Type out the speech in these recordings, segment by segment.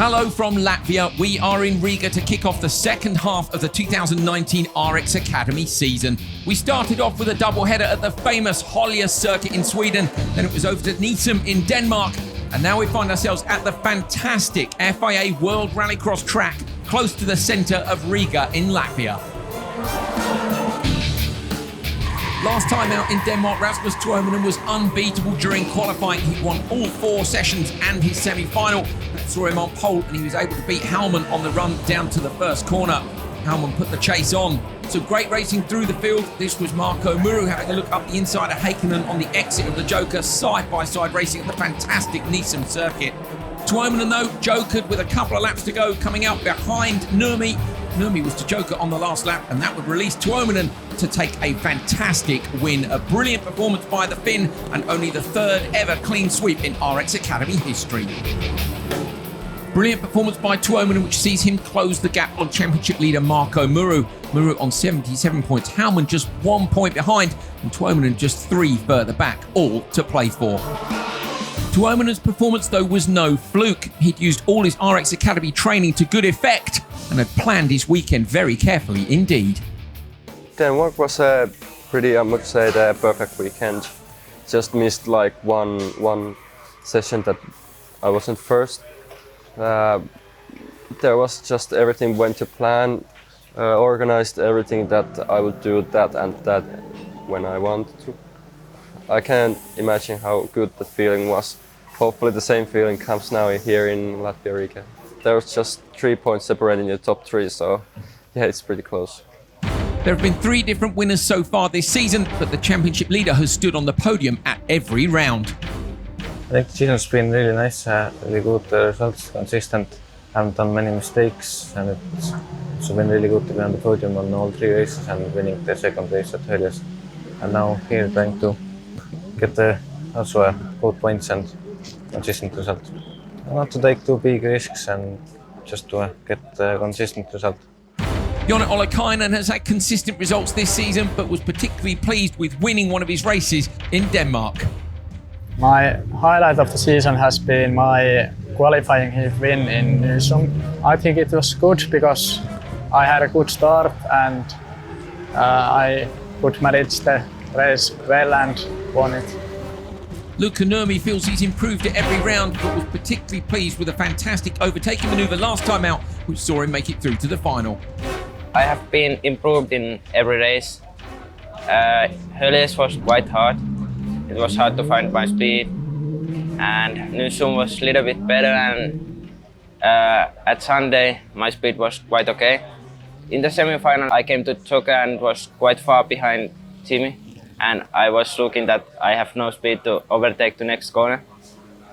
Hello from Latvia. We are in Riga to kick off the second half of the 2019 RX Academy season. We started off with a doubleheader at the famous Hallman circuit in Sweden, then it was over to Nissum in Denmark, and now we find ourselves at the fantastic FIA World Rallycross track close to the centre of Riga in Latvia. Last time out in Denmark, Rasmus Tuominen was unbeatable during qualifying. He won all 4 sessions and his semi-final. That saw him on pole and he was able to beat Hallman on the run down to the first corner. Hallman put the chase on. So great racing through the field. This was Marko Muru having a look up the inside of Hallman on the exit of the Joker, side-by-side racing at the fantastic Nissum circuit. Tuominen though, jokered with a couple of laps to go, coming out behind Nurmi. Nurmi was to joker on the last lap, and that would release Tuominen to take a fantastic win. A brilliant performance by the Finn, and only the 3rd ever clean sweep in RX Academy history. Brilliant performance by Tuominen, which sees him close the gap on championship leader Marko Muru. Muru on 77 points, Hallman just 1 point behind, and Tuominen just 3 further back, all to play for. Tuominen's performance though was no fluke. He'd used all his RX Academy training to good effect and had planned his weekend very carefully indeed. Denmark was pretty, I must say, the perfect weekend. Just missed like one session that I wasn't first. There was just everything went to plan, organized everything that I would do that and that when I wanted to. I can't imagine how good the feeling was. Hopefully the same feeling comes now here in Latvia, Riga. There was just 3 points separating the top 3, so yeah, it's pretty close. There have been 3 different winners so far this season, but the championship leader has stood on the podium at every round. I think the season's been really nice, really good results, consistent. Haven't done many mistakes, and it's also been really good to be on the podium on all 3 races and winning the 2nd race at Hallman. And now here trying to get also good points and consistent result. Not to take too big risks and just to get a consistent result. Jonna Olekainen has had consistent results this season, but was particularly pleased with winning one of his races in Denmark. My highlight of the season has been my qualifying win in Nissum. I think it was good because I had a good start and I could manage the race well and won it. Luka Nurmi feels he's improved at every round, but was particularly pleased with a fantastic overtaking manoeuvre last time out, which saw him make it through to the final. I have been improved in every race. Hallman was quite hard. It was hard to find my speed, and Nissum was a little bit better, and at Sunday my speed was quite okay. In the semi-final I came to Joker and was quite far behind Tommi, and I was looking that I have no speed to overtake the next corner.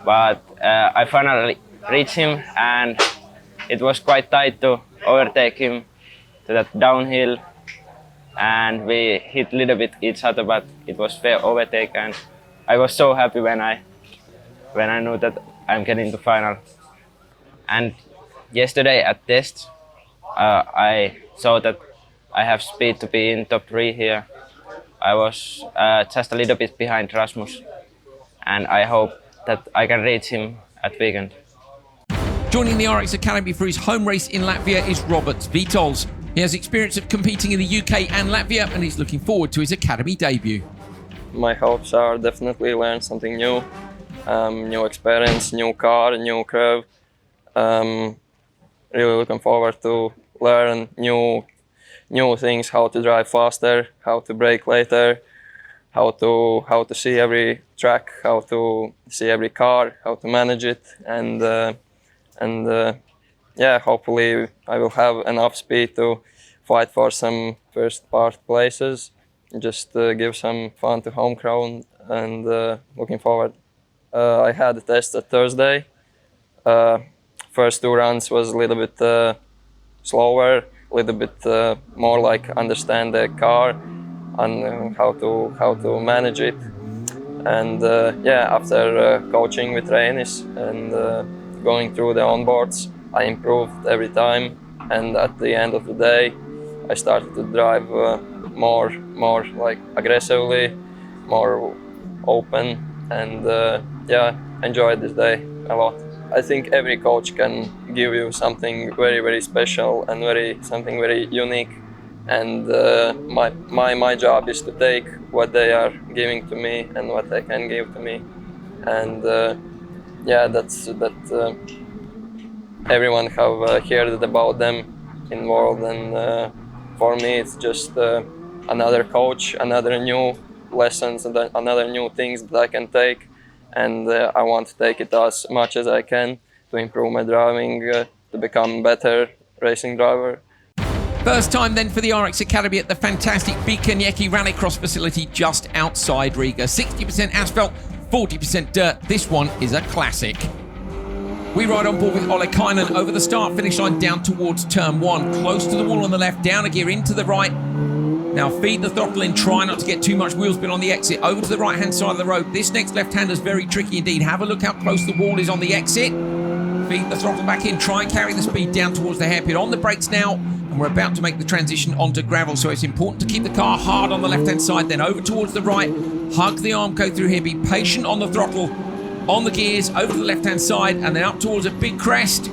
But I finally reached him, and it was quite tight to overtake him to that downhill, and we hit a little bit each other, but it was fair overtake, and I was so happy when I knew that I'm getting to final. And yesterday at test, I saw that I have speed to be in top 3 here. I was just a little bit behind Rasmus, and I hope that I can reach him at weekend. Joining the RX Academy for his home race in Latvia is Robert Vitols. He has experience of competing in the UK and Latvia, and he's looking forward to his academy debut. My hopes are definitely learn something new, new experience, new car, new curve. Really looking forward to learn new things, how to drive faster, how to brake later, how to see every track, how to see every car, how to manage it, and yeah, hopefully I will have enough speed to fight for some first part places, just give some fun to home crowd, and looking forward. I had a test at Thursday. First 2 runs was a little bit slower, a little bit more like understand the car and how to manage it. And yeah, after coaching with Reinis and going through the onboards, I improved every time. And at the end of the day, I started to drive more like aggressively, more open, and yeah, enjoyed this day a lot. I think every coach can give you something very, very special and something very unique. And my job is to take what they are giving to me and what they can give to me. And everyone have heard about them in world, and for me it's just another coach, another new lessons, and another new things that I can take. And I want to take it as much as I can to improve my driving, to become better racing driver. First time then for the RX Academy at the fantastic Bikerneiki Rallycross facility just outside Riga. 60% asphalt, 40% dirt. This one is a classic. We ride on board with Ollikainen over the start-finish line down towards turn 1. Close to the wall on the left, down a gear into the right. Now feed the throttle in, try not to get too much wheel spin on the exit. Over to the right-hand side of the road. This next left-hander is very tricky indeed. Have a look how close the wall is on the exit. Feed the throttle back in, try and carry the speed down towards the hairpin. On the brakes now, and we're about to make the transition onto gravel, so it's important to keep the car hard on the left-hand side, then over towards the right. Hug the arm, go through here, be patient on the throttle, on the gears, over to the left-hand side, and then up towards a big crest.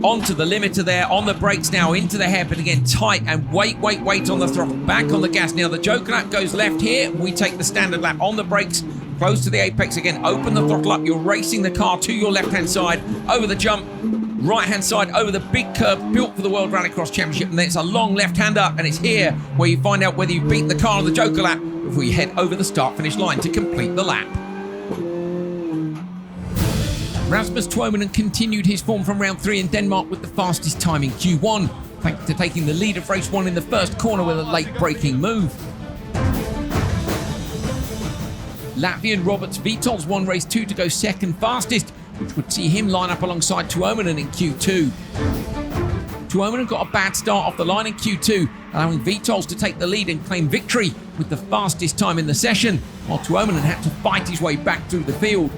Onto the limiter there, on the brakes now, into the hairpin again, tight, and wait on the throttle, back on the gas. Now the joker lap goes left here, we take the standard lap on the brakes, close to the apex again, open the throttle up, you're racing the car to your left-hand side, over the jump, right-hand side, over the big curve built for the World Rallycross Championship, and then it's a long left-hander, and it's here where you find out whether you've beaten the car on the joker lap before you head over the start-finish line to complete the lap. Rasmus Tuominen continued his form from round 3 in Denmark with the fastest time in Q1, thanks to taking the lead of race 1 in the first corner with a late braking move. Latvian Roberts Vitols won race 2 to go second fastest, which would see him line up alongside Tuominen in Q2. Tuominen got a bad start off the line in Q2, allowing Vitols to take the lead and claim victory with the fastest time in the session, while Tuominen had to fight his way back through the field.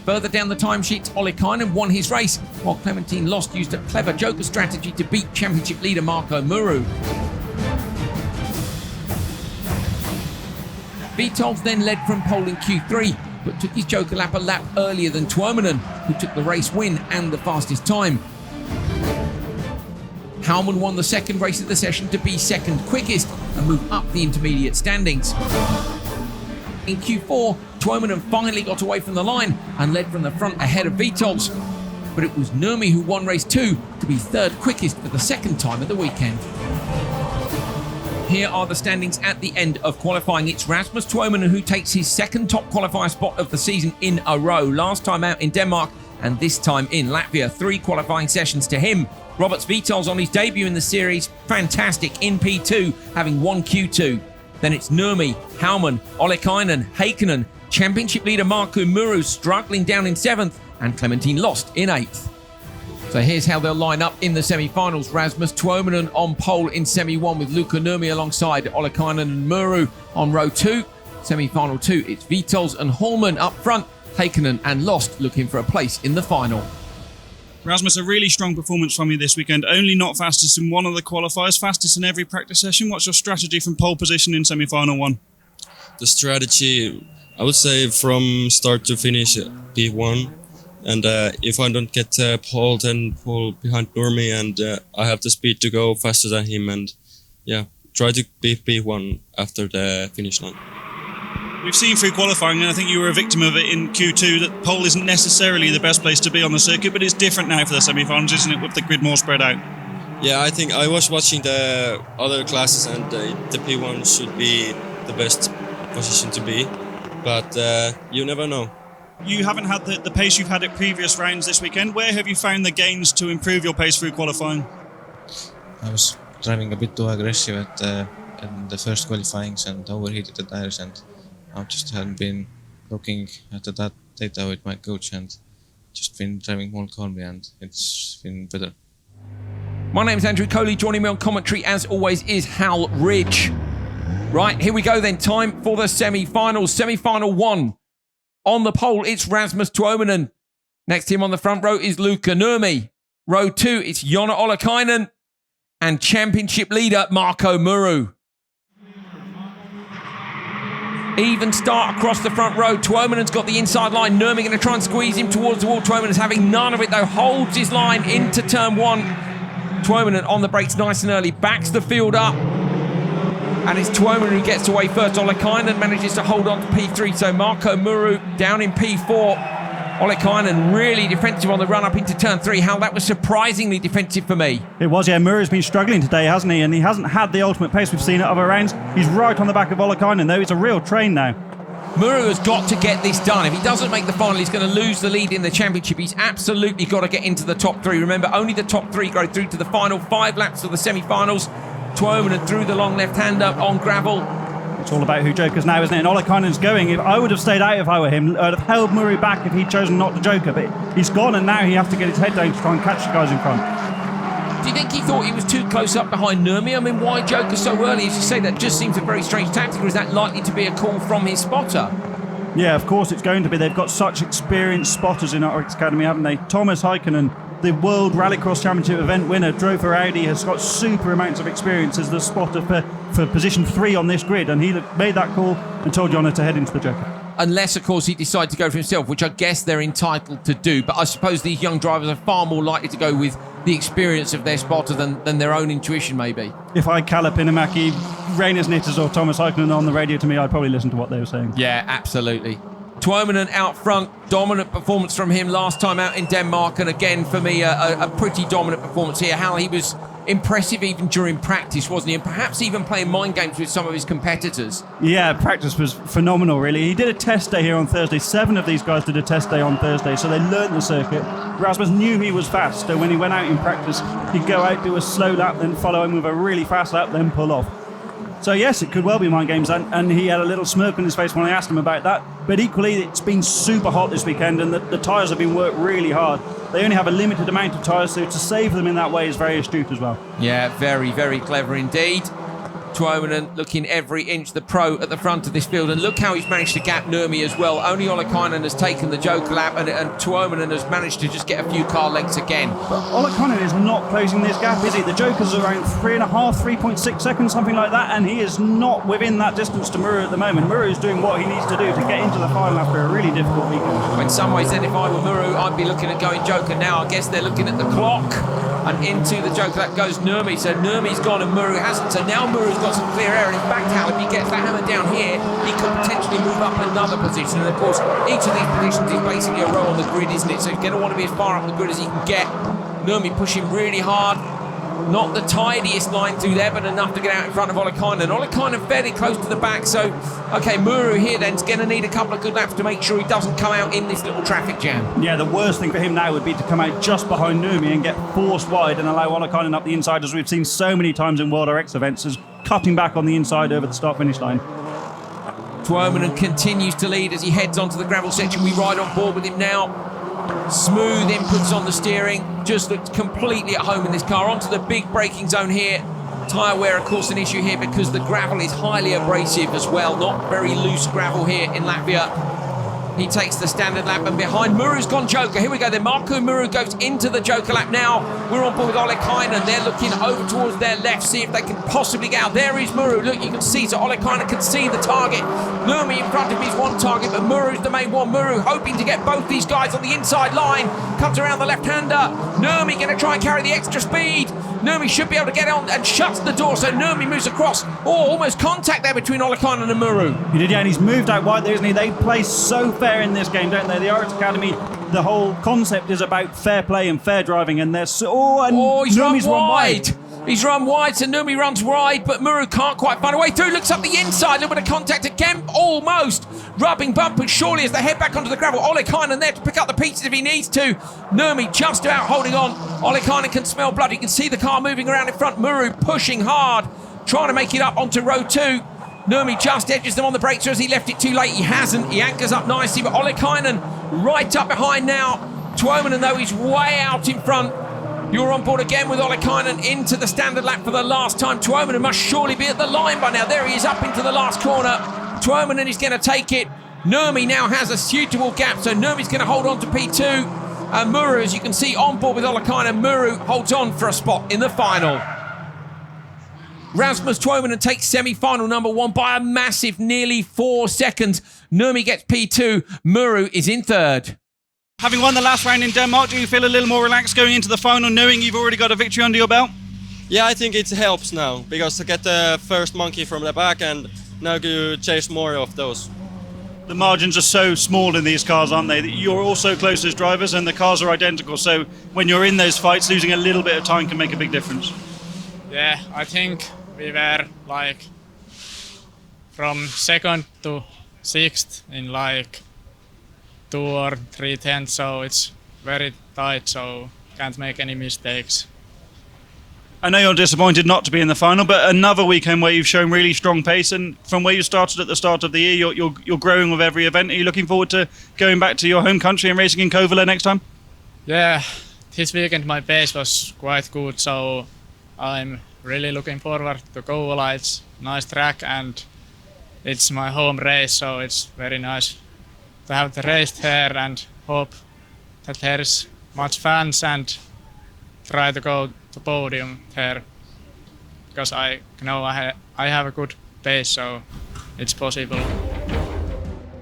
Further down the timesheets, Ollikainen won his race, while Clementine Lost used a clever joker strategy to beat championship leader Marko Muru. Vitols then led from pole in Q3, but took his joker lap a lap earlier than Tuominen, who took the race win and the fastest time. Hallman won the second race of the session to be second quickest and move up the intermediate standings. In Q4, Tuominen finally got away from the line and led from the front ahead of Vitols, but it was Nurmi who won race 2 to be third quickest for the second time of the weekend. Here are the standings at the end of qualifying. It's Rasmus Tuominen who takes his second top qualifier spot of the season in a row. Last time out in Denmark and this time in Latvia. 3 qualifying sessions to him. Roberts Vitols on his debut in the series, fantastic in P2, having won Q2. Then it's Nurmi, Hallman, Ollikainen, Heikkinen, championship leader Marko Muru struggling down in 7th, and Clementine Lost in 8th. So here's how they'll line up in the semi-finals. Rasmus Tuominen on pole in semi-1 with Luka Nurmi alongside Ollikainen and Muru on row 2. Semi-final 2, it's Vitols and Hallman up front, Heikkinen and Lost looking for a place in the final. Rasmus, a really strong performance from you this weekend. Only not fastest in one of the qualifiers, fastest in every practice session. What's your strategy from pole position in semi-final 1? The strategy, I would say from start to finish, P1. And if I don't get pole, then pull behind Nurmi, and I have the speed to go faster than him. And yeah, try to beat P1 after the finish line. We've seen through qualifying, and I think you were a victim of it in Q2, that pole isn't necessarily the best place to be on the circuit, but it's different now for the semi-finals, isn't it, with the grid more spread out? Yeah, I think I was watching the other classes, and the P1 should be the best position to be, but you never know. You haven't had the pace you've had at previous rounds this weekend. Where have you found the gains to improve your pace through qualifying? I was driving a bit too aggressive in the first qualifyings and overheated the tires, and I just hadn't been looking at that data with my coach and just been driving more calmly, and it's been better. My name's Andrew Coley. Joining me on commentary, as always, is Hal Ridge. Right, here we go then. Time for the semi-finals. Semi-final 1. On the pole, it's Rasmus Tuominen. Next to him on the front row is Luka Nurmi. Row 2, it's Jonna Ollikainen. And championship leader Marko Muru. Even start across the front row. Tuominen's got the inside line. Nurmi going to try and squeeze him towards the wall. Tuominen's having none of it though. Holds his line into turn one. Tuominen on the brakes nice and early. Backs the field up. And it's Tuominen who gets away first. Ollikainen manages to hold on to P3. So Marko Muru down in P4. Ollikainen really defensive on the run up into turn 3. Hal, that was surprisingly defensive for me. It was, yeah. Muru's been struggling today, hasn't he? And he hasn't had the ultimate pace we've seen at other rounds. He's right on the back of Ollikainen, though. It's a real train now. Muru has got to get this done. If he doesn't make the final, he's going to lose the lead in the championship. He's absolutely got to get into the top 3. Remember, only the top 3 go through to the final. 5 laps of the semi-finals. Tuominen threw the long left-hander on gravel. It's all about who jokers now, isn't it? And Ollikainen's going. If I would have stayed out if I were him. I'd have held Muru back if he'd chosen not to joker. But he's gone, and now he has to get his head down to try and catch the guys in front. Do you think he thought he was too close up behind Nurmi? I mean, why joker so early? As you say, that just seems a very strange tactic. Or is that likely to be a call from his spotter? Yeah, of course it's going to be. They've got such experienced spotters in our academy, haven't they? Thomas Heikkinen, the World Rallycross Championship event winner, drove for Audi, has got super amounts of experience as the spotter for position 3 on this grid, and he made that call and told Jonna to head into the joker. Unless, of course, he decided to go for himself, which I guess they're entitled to do. But I suppose these young drivers are far more likely to go with the experience of their spotter than their own intuition, maybe. If I Kalle Pinimäki, Reiners Knitters or Thomas Heikkinen on the radio to me, I'd probably listen to what they were saying. Yeah, absolutely. Tuominen out front, dominant performance from him last time out in Denmark, and again for me a pretty dominant performance here. Hal, he was impressive even during practice, wasn't he? And perhaps even playing mind games with some of his competitors. Yeah, practice was phenomenal, really. He did a test day here on Thursday. 7 of these guys did a test day on Thursday, so they learnt the circuit. Rasmus knew he was fast, so when he went out in practice, he'd go out, do a slow lap, then follow him with a really fast lap, then pull off. So yes, it could well be mind games, and he had a little smirk on his face when I asked him about that. But equally, it's been super hot this weekend, and the tyres have been worked really hard. They only have a limited amount of tyres, so to save them in that way is very astute as well. Yeah, very, very clever indeed. Tuominen looking every inch the pro at the front of this field, and look how he's managed to gap Nurmi as well. Only Ollikainen has taken the joker lap, and Tuominen has managed to just get a few car lengths again. But Ollikainen is not closing this gap, is he? The joker's around 3.5, 3.6 seconds, something like that, and he is not within that distance to Muru at the moment. Muru is doing what he needs to do to get into the final after a really difficult weekend. In some ways then, if I were Muru, I'd be looking at going joker now. I guess they're looking at the clock, and into the joker lap goes Nurmi. So Nurmi's gone and Muru hasn't. So now Muru's got some clear air, and in fact, Hal, if he gets that hammer down here, he could potentially move up another position. And of course, each of these positions is basically a row on the grid, isn't it? So he's going to want to be as far up the grid as he can get. Nurmi pushing really hard. Not the tidiest line through there, but enough to get out in front of Ollikainen. Ollikainen fairly close to the back, so okay, Muru here then's going to need a couple of good laps to make sure he doesn't come out in this little traffic jam. Yeah, the worst thing for him now would be to come out just behind Nurmi and get forced wide and allow Ollikainen up the inside, as we've seen so many times in World RX events, as cutting back on the inside over the start-finish line. Tuominen continues to lead as he heads onto the gravel section. We ride on board with him now. Smooth inputs on the steering, just looks completely at home in this car. Onto the big braking zone here. Tyre wear, of course, an issue here because the gravel is highly abrasive as well. Not very loose gravel here in Latvia. He takes the standard lap, and behind Muru's gone joker. Here we go then. Marko Muru goes into the joker lap now. We're on board with Ollikainen. They're looking over towards their left, see if they can possibly get out. There is Muru. Look, you can see, so Ollikainen can see the target. Nurmi in front of him is one target, but Muru's the main one. Muru hoping to get both these guys on the inside line. Comes around the left-hander. Nurmi going to try and carry the extra speed. Nurmi should be able to get on and shuts the door, so Nurmi moves across. Oh, almost contact there between Ollikainen and Muru. He did, yeah, and he's moved out wide there, isn't he? They play so fair in this game, don't they? The RX Academy, the whole concept is about fair play and fair driving, and they're so... He's run wide. He's run wide, so Nurmi runs wide, but Muru can't quite find a way through. Looks up the inside, a little bit of contact again, almost. Rubbing bumpers, surely, as they head back onto the gravel. Ollikainen there to pick up the pieces if he needs to. Nurmi just about holding on. Ollikainen can smell blood. You can see the car moving around in front. Muru pushing hard, trying to make it up onto row 2. Nurmi just edges them on the brakes, or has he left it too late? He hasn't. He anchors up nicely, but Ollikainen right up behind now. Tuominen, though, he's way out in front. You're on board again with Ollikainen into the standard lap for the last time. Tuominen must surely be at the line by now. There he is up into the last corner. Tuominen is going to take it. Nurmi now has a suitable gap, so Nurmi's going to hold on to P2. And Muru, as you can see, on board with Ollikainen. Muru holds on for a spot in the final. Rasmus Tuominen takes semi-final number 1 by a massive nearly 4 seconds. Nurmi gets P2. Muru is in third. Having won the last round in Denmark, do you feel a little more relaxed going into the final, knowing you've already got a victory under your belt? Yeah, I think it helps now because to get the first monkey from the back and now you chase more of those. The margins are so small in these cars, aren't they? You're all so close as drivers and the cars are identical, so when you're in those fights, losing a little bit of time can make a big difference. Yeah, I think we were like from 2nd to 6th in like 2 or 3 tenths, so it's very tight, so can't make any mistakes. I know you're disappointed not to be in the final, but another weekend where you've shown really strong pace, and from where you started at the start of the year, you're growing with every event. Are you looking forward to going back to your home country and racing in Kouvola next time? Yeah, this weekend my pace was quite good, so I'm really looking forward to Kouvola. It's a nice track and it's my home race, so it's very nice to have the race here and hope that there's much fans and try to go to podium here because I know I have a good pace, so it's possible.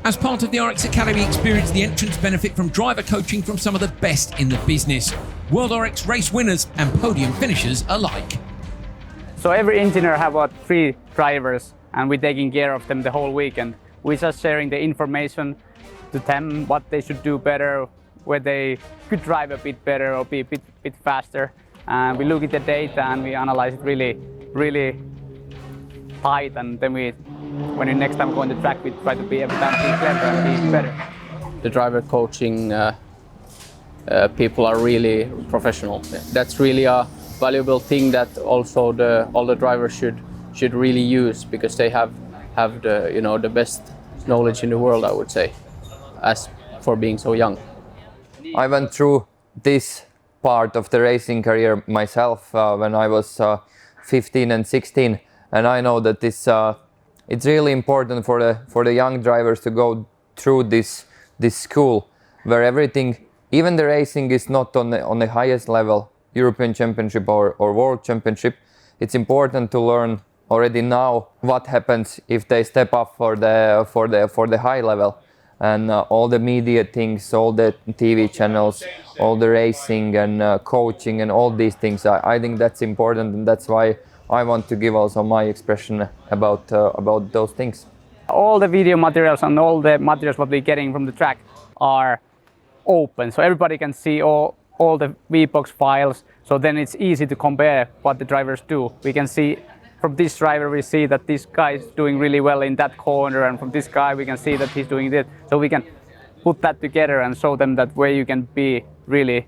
As part of the RX Academy experience, the entrants benefit from driver coaching from some of the best in the business. World RX race winners and podium finishers alike. So every engineer have about 3 drivers and we're taking care of them the whole weekend. We're just sharing the information to them, what they should do better, where they could drive a bit better or be a bit faster. And we look at the data and we analyze it really tight, and then when we next time go on the track, we try to be every time be clever and be better. The driver coaching people are really professional. That's really a valuable thing that also all the drivers should really use, because they have the the best knowledge in the world, I would say, as for being so young. I went through this part of the racing career myself when I was 15 and 16, and I know that it's really important for the young drivers to go through this school where everything, even the racing, is not on the highest level, European Championship or World Championship. It's important to learn already now what happens if they step up for the high level, and all the media things, all the TV channels, all the racing and coaching and all these things. I think that's important, and that's why I want to give also my expression about those things. All the video materials and all the materials what we're getting from the track are open, so everybody can see all the VBox files, so then it's easy to compare what the drivers do. We can see from this driver, we see that this guy is doing really well in that corner, and from this guy we can see that he's doing this. So we can put that together and show them that way you can be really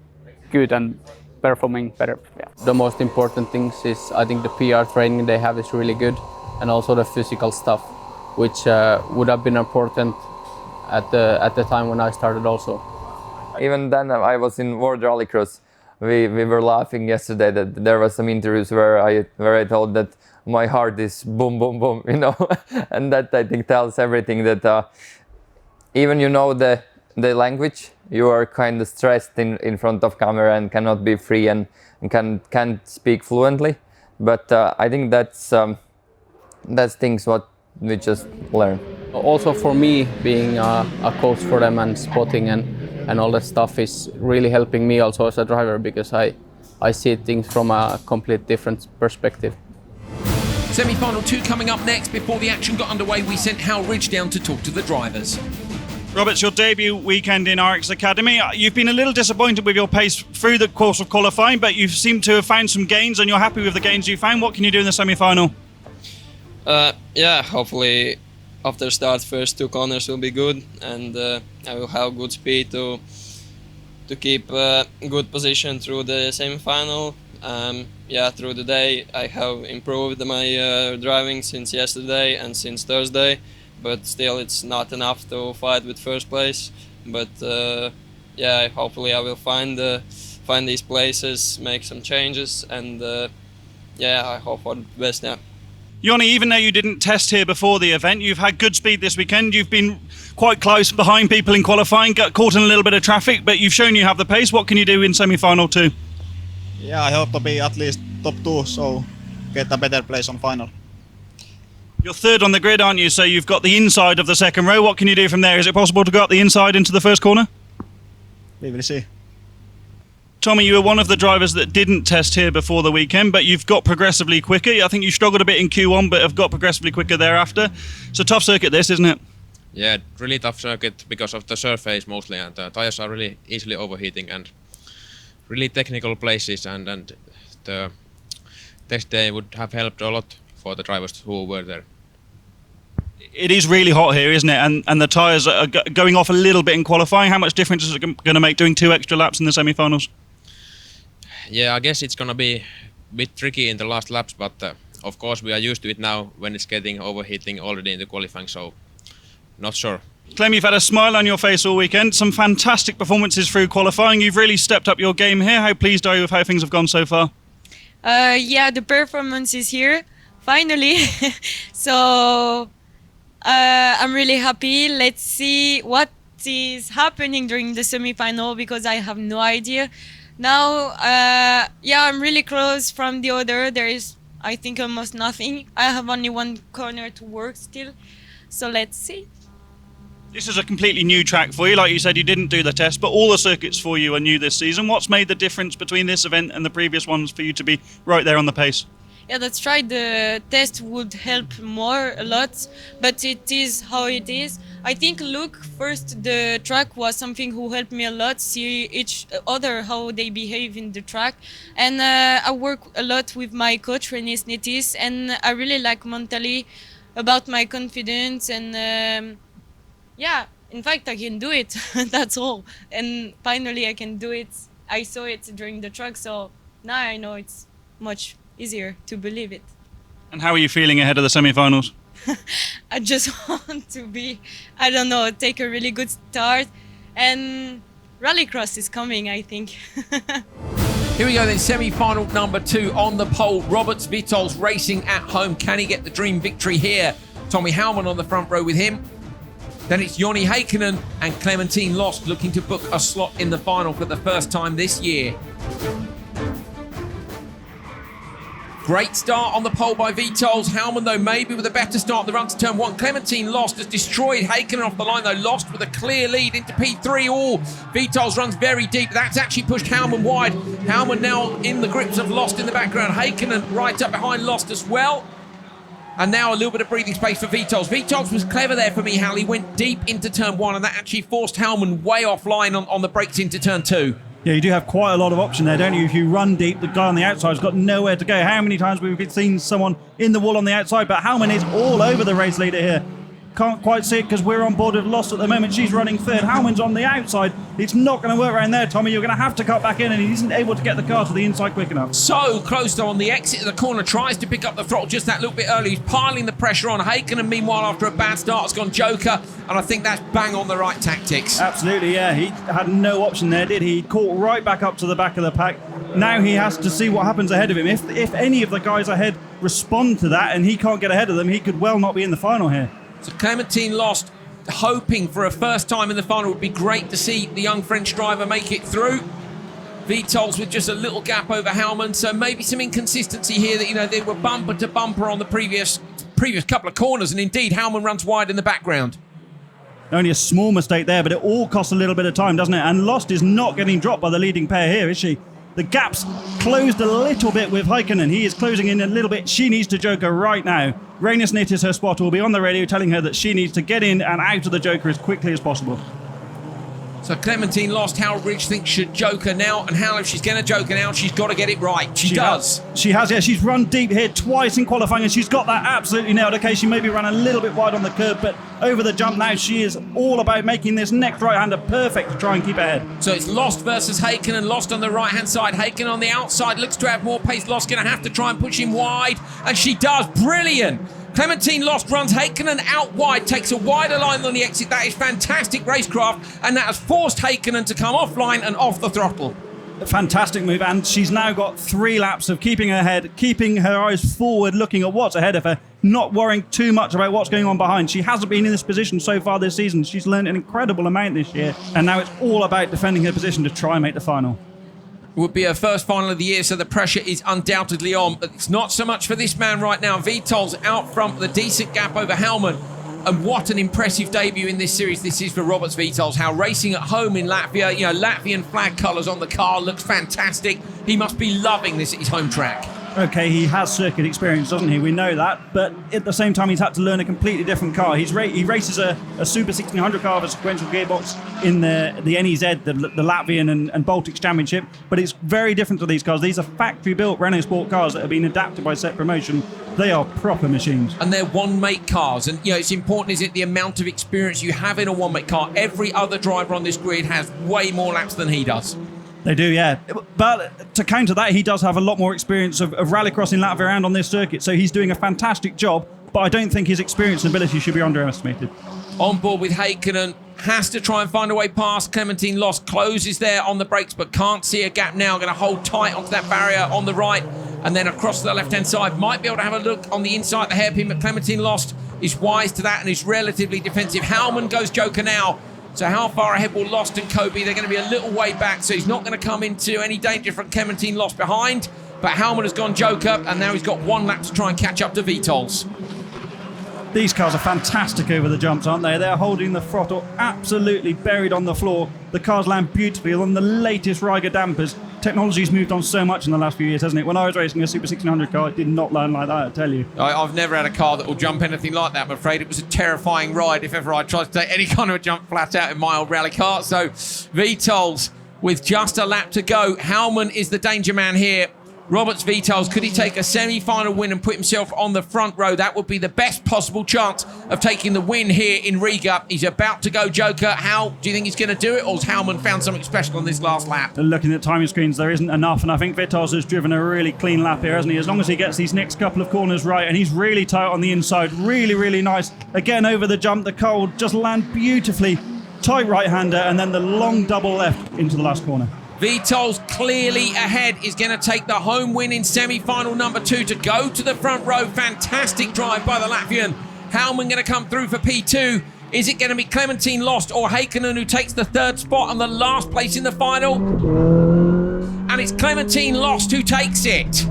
good and performing better. Yeah. The most important things is, I think, the PR training they have is really good, and also the physical stuff, which would have been important at the time when I started also. Even then I was in World Rallycross. We were laughing yesterday that there were some interviews where I told that my heart is boom, boom, boom, and that I think tells everything, that even the language, you are kind of stressed in front of camera and cannot be free and can't speak fluently. But I think that's things what we just learn. Also for me, being a coach for them and spotting and all that stuff is really helping me also as a driver, because I see things from a complete different perspective. Semi-final 2 coming up next. Before the action got underway, we sent Hal Ridge down to talk to the drivers. Roberts, your debut weekend in RX Academy. You've been a little disappointed with your pace through the course of qualifying, but you seem to have found some gains and you're happy with the gains you found. What can you do in the semi-final? Yeah, hopefully after start, first 2 corners will be good, and I will have good speed to keep good position through the semi-final. Yeah, through the day I have improved my driving since yesterday and since Thursday, but still it's not enough to fight with first place. But yeah, hopefully I will find these places, make some changes, and yeah, I hope for the best now. Joni, even though you didn't test here before the event, you've had good speed this weekend. You've been quite close behind people in qualifying, got caught in a little bit of traffic, but you've shown you have the pace. What can you do in semi-final 2? Yeah, I hope to be at least top 2, so get a better place on final. You're third on the grid, aren't you? So you've got the inside of the second row. What can you do from there? Is it possible to go up the inside into the first corner? We will see. Tommi, you were one of the drivers that didn't test here before the weekend, but you've got progressively quicker. I think you struggled a bit in Q1, but have got progressively quicker thereafter. It's a tough circuit this, isn't it? Yeah, really tough circuit because of the surface mostly, and the tires are really easily overheating and really technical places, and the test day would have helped a lot for the drivers who were there. It is really hot here, isn't it? And the tyres are going off a little bit in qualifying. How much difference is it going to make doing 2 extra laps in the semi-finals? Yeah, I guess it's going to be a bit tricky in the last laps, but of course we are used to it now when it's getting overheating already in the qualifying, so not sure. Clem, you've had a smile on your face all weekend. Some fantastic performances through qualifying. You've really stepped up your game here. How pleased are you with how things have gone so far? Yeah, the performance is here, finally. So I'm really happy. Let's see what is happening during the semi-final because I have no idea. Now, yeah, I'm really close from the other. There is, I think, almost nothing. I have only one corner to work still. So let's see. This is a completely new track for you. Like you said, you didn't do the test, but all the circuits for you are new this season. What's made the difference between this event and the previous ones for you to be right there on the pace? Yeah, that's right. The test would help more a lot, but it is how it is. I think look first, the track was something who helped me a lot, see each other how they behave in the track, and I work a lot with my coach Renis Netis, and I really like mentally about my confidence, and yeah, in fact I can do it. That's all, and finally I can do it. I saw it during the track, so now I know it's much easier to believe it. And how are you feeling ahead of the semi-finals? I just want to be, I don't know, take a really good start, and Rallycross is coming, I think. Here we go then, semi-final number 2 on the pole. Roberts Vitols racing at home. Can he get the dream victory here? Tommi Hallman on the front row with him. Then it's Joni Heikkinen and Clementine Lost looking to book a slot in the final for the first time this year. Great start on the pole by Vitols. Hallman, though, maybe with a better start on the run to turn 1. Clementine Lost has destroyed Heikkinen off the line, though. Lost with a clear lead into P3. Oh, Vitols runs very deep. That's actually pushed Hallman wide. Hallman now in the grips of Lost in the background. Heikkinen right up behind Lost as well. And now a little bit of breathing space for Vitols. Vitols was clever there for me, Hal. He went deep into turn 1, and that actually forced Hallman way offline on the brakes into turn 2. Yeah, you do have quite a lot of option there, don't you? If you run deep, the guy on the outside has got nowhere to go. How many times we've seen someone in the wall on the outside, but Hallman is all over the race leader here. Can't quite see it because we're on board with Lost at the moment. She's running third. Hallman's on the outside. It's not going to work around there, Tommi. You're going to have to cut back in, and he isn't able to get the car to the inside quick enough. So close, though, on the exit of the corner. Tries to pick up the throttle just that little bit early. He's piling the pressure on Heikkinen, meanwhile, after a bad start, has gone Joker, and I think that's bang on the right tactics. Absolutely, yeah. He had no option there, did he? He caught right back up to the back of the pack. Now he has to see what happens ahead of him. If any of the guys ahead respond to that and he can't get ahead of them, he could well not be in the final here. So Clementine Lost, hoping for a first time in the final. It would be great to see the young French driver make it through. Vitols with just a little gap over Hallman, so maybe some inconsistency here that, you know, they were bumper to bumper on the previous couple of corners, and indeed Hallman runs wide in the background. Only a small mistake there, but it all costs a little bit of time, doesn't it? And Lost is not getting dropped by the leading pair here, is she? The gap's closed a little bit with Heikkinen. He is closing in a little bit. She needs to Joker right now. Rainis Nittis, her spotter, will be on the radio telling her that she needs to get in and out of the Joker as quickly as possible. So Clementine Lost, Harold Ridge thinks should Joker now, and Hal, if she's going to Joker now, she's got to get it right. She does. She has, yeah. She's run deep here twice in qualifying, and she's got that absolutely nailed. Okay, she maybe ran a little bit wide on the curb, but over the jump now, she is all about making this next right-hander perfect to try and keep ahead. So it's Lost versus Heikkinen. Lost on the right-hand side, Heikkinen on the outside, looks to have more pace. Lost going to have to try and push him wide, and she does. Brilliant. Clementine Lost runs Heikkinen out wide, takes a wider line on the exit. That is fantastic racecraft, and that has forced Heikkinen to come offline and off the throttle. A fantastic move, and she's now got 3 laps of keeping her head, keeping her eyes forward, looking at what's ahead of her, not worrying too much about what's going on behind. She hasn't been in this position so far this season. She's learned an incredible amount this year, and now it's all about defending her position to try and make the final. would be her first final of the year, so the pressure is undoubtedly on. But it's not so much for this man right now. Vitol's out front with a decent gap over Hallman. And what an impressive debut in this series this is for Roberts Vitols. How racing at home in Latvia, you know, Latvian flag colours on the car, looks fantastic. He must be loving this at his home track. Okay, he has circuit experience, doesn't he? We know that, but at the same time, he's had to learn a completely different car. He races a Super 1600 car with a sequential gearbox in the NEZ, the Latvian and Baltics Championship, but it's very different to these cars. These are factory-built Renault Sport cars that have been adapted by Set Promotion. They are proper machines. And they're one-make cars, and you know, it's important, is it, the amount of experience you have in a one-make car. Every other driver on this grid has way more laps than he does. They do, yeah. But to counter that, he does have a lot more experience of rallycross in Latvia and on this circuit, so he's doing a fantastic job, but I don't think his experience and ability should be underestimated. On board with Heikkinen, has to try and find a way past. Clementine Lost closes there on the brakes, but can't see a gap now. Going to hold tight onto that barrier on the right, and then across to the left-hand side. Might be able to have a look on the inside of the hairpin, but Clementine Lost is wise to that and is relatively defensive. Hallman goes Joker now. So how far ahead will Lost and Kobe? They're going to be a little way back, so he's not going to come into any danger from Clementine Lost behind. But Hallman has gone Joker, and now he's got one lap to try and catch up to Vitols. These cars are fantastic over the jumps, aren't they? They're holding the throttle absolutely buried on the floor. The cars land beautifully on the latest Riga dampers. Technology's moved on so much in the last few years, hasn't it? When I was racing a Super 1600 car, it did not land like that, I tell you. I've never had a car that will jump anything like that, I'm afraid. It was a terrifying ride if ever I tried to take any kind of a jump flat out in my old rally car. So Vitols with just a lap to go. Hallman is the danger man here. Roberts Vitols, could he take a semi-final win and put himself on the front row? That would be the best possible chance of taking the win here in Riga. He's about to go Joker. How do you think he's going to do it, or has Hallman found something special on this last lap? Looking at timing screens, there isn't enough, and I think Vitols has driven a really clean lap here, hasn't he? As long as he gets these next couple of corners right, and he's really tight on the inside, really, really nice. Again, over the jump, the car will just land beautifully. Tight right-hander, and then the long double left into the last corner. Vitols clearly ahead, is going to take the home win in semi-final number 2 to go to the front row. Fantastic drive by the Latvian. Hallman going to come through for P2. Is it going to be Clementine Lost or Heikkinen who takes the third spot and the last place in the final? And it's Clementine Lost who takes it.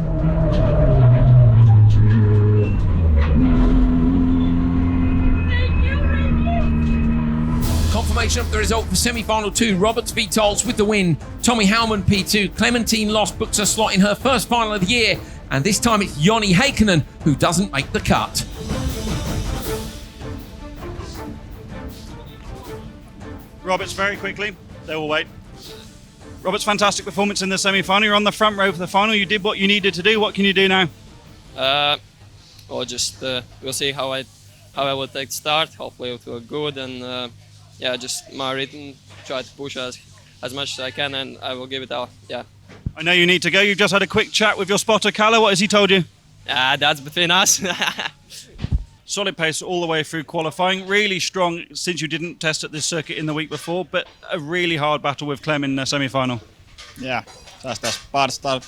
Confirmation of the result for semi-final 2. Roberts Vitols with the win. Tommi Hallman P2. Clementine Lost books a slot in her first final of the year. And this time it's Joni Heikkinen who doesn't make the cut. Roberts, very quickly. They will wait. Roberts, fantastic performance in the semi-final. You're on the front row for the final. You did what you needed to do. What can you do now? Well, just we'll see how I will take start. Hopefully it will go good, and yeah, just my rhythm, try to push as much as I can, and I will give it all. Yeah. I know you need to go. You've just had a quick chat with your spotter, Kalle. What has he told you? That's between us. Solid pace all the way through qualifying. Really strong since you didn't test at this circuit in the week before, but a really hard battle with Clem in the semi-final. Yeah, just a bad start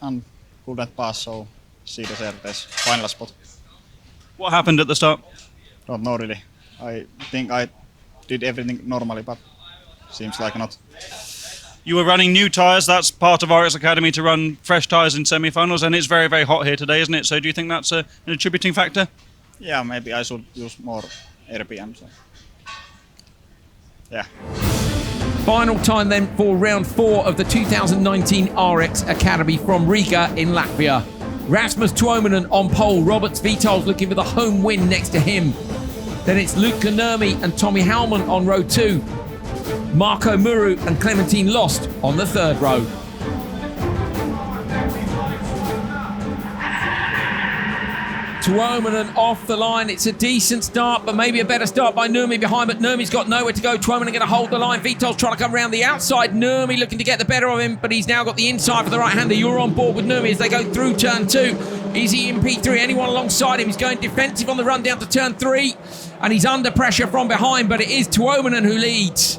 and couldn't pass, so see the Certes final spot. What happened at the start? Don't know really. I think I did everything normally, but seems like not. You were running new tyres. That's part of RX Academy, to run fresh tyres in semi-finals, and it's very, very hot here today, isn't it? So do you think that's an attributing factor? Yeah, maybe I should use more RPM. So. Yeah. Final time then for round 4 of the 2019 RX Academy from Riga in Latvia. Rasmus Tuominen on pole. Roberts Vitols looking for the home win next to him. Then it's Luke Nurmi and Tommi Hallman on row 2. Marko Muru and Clementine Lost on the third row. Tuominen off the line. It's a decent start, but maybe a better start by Nurmi behind, but Nurmi's got nowhere to go. Tuominen going to hold the line. Vitols trying to come around the outside. Nurmi looking to get the better of him, but he's now got the inside for the right-hander. You're on board with Nurmi as they go through turn 2. Is he in P3? Anyone alongside him? He's going defensive on the run down to turn 3, and he's under pressure from behind, but it is Tuominen who leads.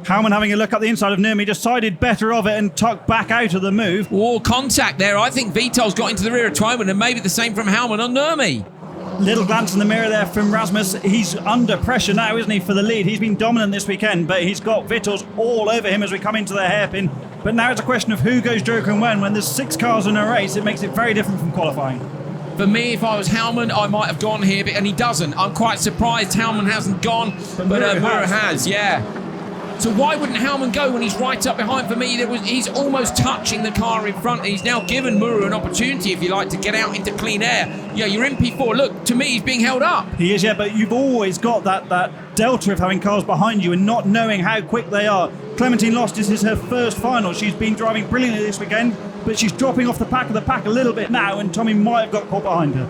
Hallman having a look at the inside of Nurmi, decided better of it and tucked back out of the move. All contact there. I think Vitols got into the rear of Tuominen, and maybe the same from Hallman on Nurmi. Little glance in the mirror there from Rasmus. He's under pressure now, isn't he, for the lead? He's been dominant this weekend, but he's got Vitols all over him as we come into the hairpin. But now it's a question of who goes Joker and when. When there's 6 cars in a race, it makes it very different from qualifying. For me, if I was Hallman, I might have gone here, and he doesn't. I'm quite surprised Hallman hasn't gone, but Muru has, yeah. So why wouldn't Hallman go when he's right up behind? For me, he's almost touching the car in front. He's now given Muru an opportunity, if you like, to get out into clean air. Yeah, you're in P4. Look, to me, he's being held up. He is, yeah, but you've always got that delta of having cars behind you and not knowing how quick they are. Clementine Lost, this is her first final. She's been driving brilliantly this weekend, but she's dropping off the pack of the pack a little bit now, and Tommi might have got caught behind her.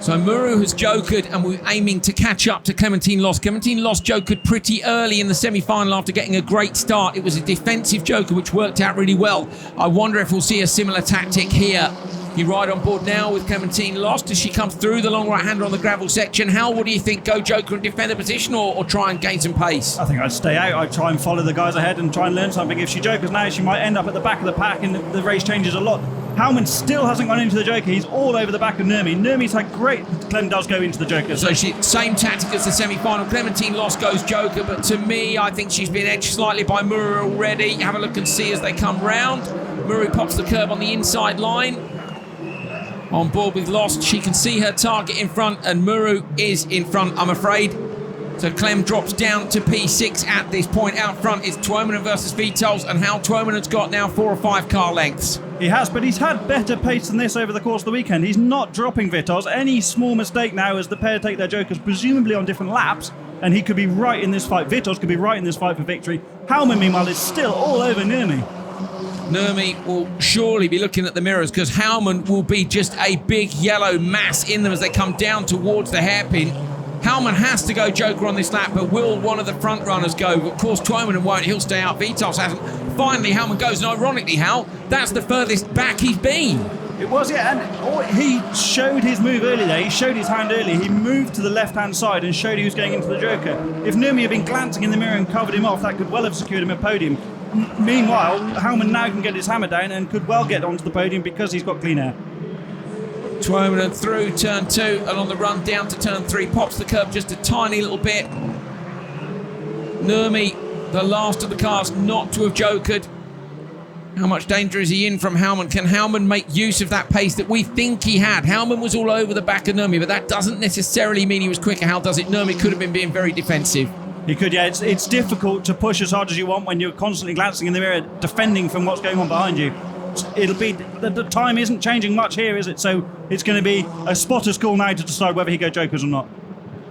So Muru has jokered, and we're aiming to catch up to Clementine Lost. Clementine Lost jokered pretty early in the semi-final after getting a great start. It was a defensive joker which worked out really well. I wonder if we'll see a similar tactic here. You ride on board now with Clementine Lost as she comes through the long right-hander on the gravel section. Hal, what do you think? Go joker and defend the position, or try and gain some pace? I think I'd stay out. I'd try and follow the guys ahead and try and learn something. If she jokers now, she might end up at the back of the pack, and the race changes a lot. Hallman still hasn't gone into the joker. He's all over the back of Nurmi. Nurmi's had great... Clem does go into the joker. So same tactic as the semi-final. Clementine Lost goes joker, but to me, I think she's been edged slightly by Muru already. Have a look and see as they come round. Muru pops the curb on the inside line. On board with Lost, she can see her target in front, and Muru is in front, I'm afraid. So Clem drops down to P6 at this point. Out front is Tuominen versus Vitols, and Hal Tuominen's got now 4 or 5 car lengths. He has, but he's had better pace than this over the course of the weekend. He's not dropping Vitols. Any small mistake now as the pair take their jokers, presumably on different laps, and he could be right in this fight. Vitols could be right in this fight for victory. Hallman, meanwhile, is still all over Nurmi. Nurmi will surely be looking at the mirrors, because Hallman will be just a big yellow mass in them as they come down towards the hairpin. Hallman has to go joker on this lap, but will one of the front runners go? Of course, Tuominen won't. He'll stay out. Vitols hasn't. Finally, Hallman goes, and ironically, Hal, that's the furthest back he's been. It was, yeah, and he showed his move early there. He showed his hand early. He moved to the left-hand side and showed he was going into the joker. If Nurmi had been glancing in the mirror and covered him off, that could well have secured him a podium. Meanwhile, Hallman now can get his hammer down and could well get onto the podium because he's got clean air. Tuominen through turn 2 and on the run down to turn 3, pops the curb just a tiny little bit. Nurmi, the last of the cars not to have jokered. How much danger is he in from Hallman? Can Hallman make use of that pace that we think he had? Hallman was all over the back of Nurmi, but that doesn't necessarily mean he was quicker. How does it? Nurmi could have been being very defensive. He could, yeah. It's difficult to push as hard as you want when you're constantly glancing in the mirror, defending from what's going on behind you. It'll be the time isn't changing much here, is it? So it's going to be a spotter's call now to decide whether he goes jokers or not.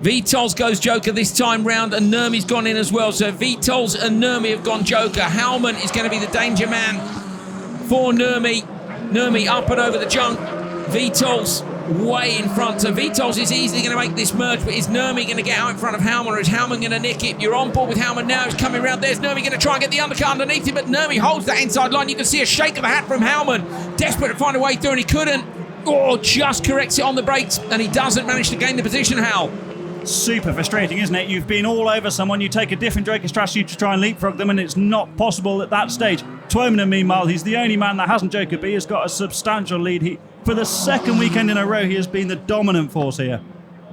Vitols goes joker this time round, and Nurmi's gone in as well. So Vitols and Nurmi have gone joker. Hallman is going to be the danger man for Nurmi. Nurmi up and over the junk. Vitols way in front. So Vitols is easily going to make this merge, but is Nurmi going to get out in front of Hallman, or is Hallman going to nick it? You're on board with Hallman now. He's coming around. There's Nurmi going to try and get the undercut underneath him, but Nurmi holds that inside line. You can see a shake of the hat from Hallman. Desperate to find a way through, and he couldn't. Oh, just corrects it on the brakes, and he doesn't manage to gain the position, Hal. Super frustrating, isn't it? You've been all over someone, you take a different joker strategy to try and leapfrog them, and it's not possible at that stage. Tuominen, meanwhile, he's the only man that hasn't jokered, but he has got a substantial lead. For the second weekend in a row, he has been the dominant force here.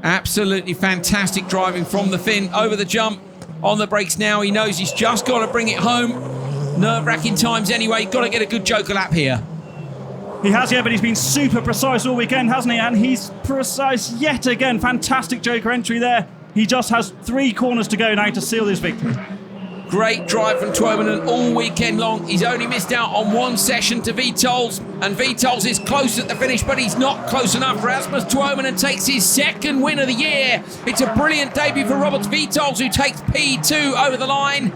Absolutely fantastic driving from the Finn over the jump. On the brakes now, he knows he's just got to bring it home. Nerve-wracking times anyway, got to get a good joker lap here. He has, yeah, but he's been super precise all weekend, hasn't he? And he's precise yet again. Fantastic joker entry there. He just has 3 corners to go now to seal this victory. Great drive from Tuominen all weekend long. He's only missed out on 1 session to Vitols, and Vitols is close at the finish, but he's not close enough. Rasmus Tuominen takes his 2nd win of the year. It's a brilliant debut for Robert Vitols, who takes P2 over the line.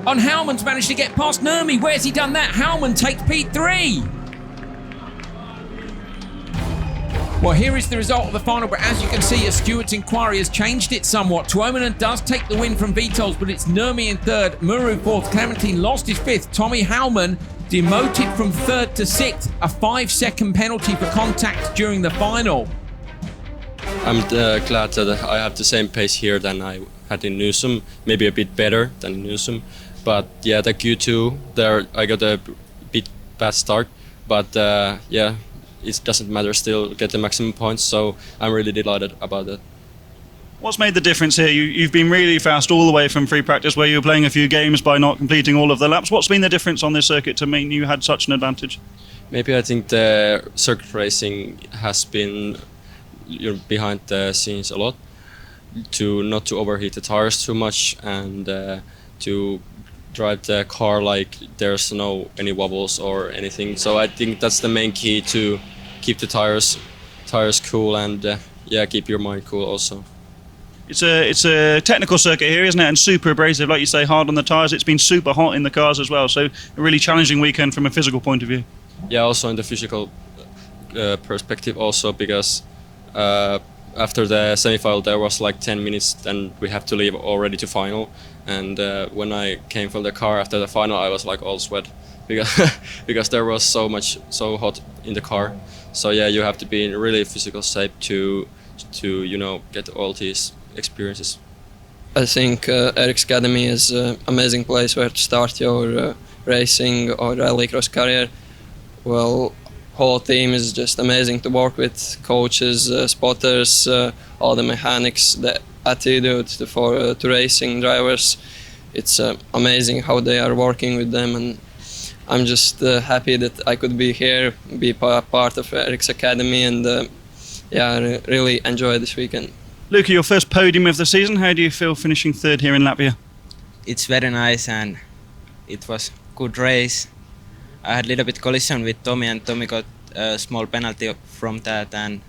And Hallman's managed to get past Nurmi. Where's he done that? Hallman takes P3. Well, here is the result of the final, but as you can see, a steward's inquiry has changed it somewhat. Tuominen does take the win from Vitols, but it's Nurmi in 3rd, Muru 4th, Clementine Lost his 5th, Tommi Hallman demoted from 3rd to 6th, a 5-second penalty for contact during the final. I'm glad that I have the same pace here than I had in Newsom, maybe a bit better than in Newsom, but yeah, the Q2 there I got a bit bad start, but yeah. It doesn't matter, still get the maximum points, so I'm really delighted about that. What's made the difference here? You've been really fast all the way from free practice, where you were playing a few games by not completing all of the laps. What's been the difference on this circuit to mean you had such an advantage? Maybe I think the circuit racing has been behind the scenes a lot, to not to overheat the tires too much and to drive the car like there's no any wobbles or anything. So I think that's the main key to keep the tires cool and keep your mind cool also. It's a technical circuit here, isn't it? And super abrasive, like you say, hard on the tyres. It's been super hot in the cars as well, so a really challenging weekend from a physical point of view. Yeah, also in the physical perspective also, because after the semi-final there was like 10 minutes and we have to leave already to final. And when I came from the car after the final, I was like all sweat because there was so hot in the car. So yeah, you have to be in really physical shape to get all these experiences. I think Eric's Academy is an amazing place where to start your racing or rallycross career. Well, whole team is just amazing to work with. Coaches, spotters, all the mechanics, the attitude to racing drivers. It's amazing how they are working with them, and I'm just happy that I could be here, be part of Eric's Academy, and I really enjoy this weekend. Luca, your first podium of the season. How do you feel finishing third here in Latvia? It's very nice and it was good race. I had a little bit collision with Tommi and Tommi got a small penalty from that, and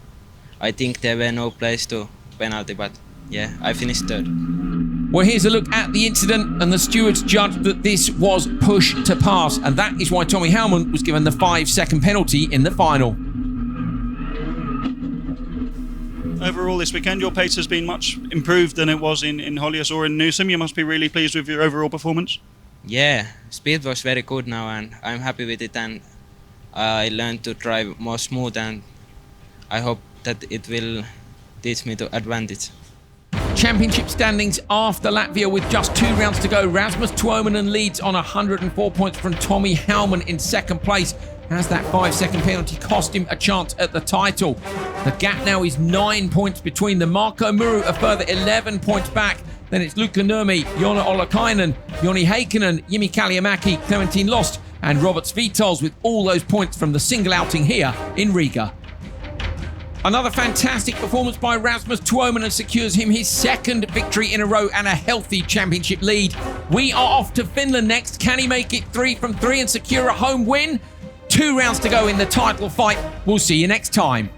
I think there were no place to penalty, but yeah, I finished third. Well, here's a look at the incident, and the stewards judged that this was push to pass, and that is why Tommi Hallman was given the 5-second penalty in the final. Overall this weekend, your pace has been much improved than it was in Hallman or in Newsom. You must be really pleased with your overall performance. Yeah, speed was very good now and I'm happy with it, and I learned to drive more smooth, and I hope that it will teach me to advantage. Championship standings after Latvia with just 2 rounds to go. Rasmus Tuominen leads on 104 points from Tommi Hallman in second place. As that 5-second penalty cost him a chance at the title. The gap now is 9 points between them. Marko Muru a further 11 points back. Then it's Luka Nurmi, Jonna Olakainen, Joni Heikkinen, Jimi Kaliamäki, Clementine Lost, and Robert Svitals with all those points from the single outing here in Riga. Another fantastic performance by Rasmus Tuominen secures him his second victory in a row and a healthy championship lead. We are off to Finland next. Can he make it 3 from 3 and secure a home win? 2 rounds to go in the title fight. We'll see you next time.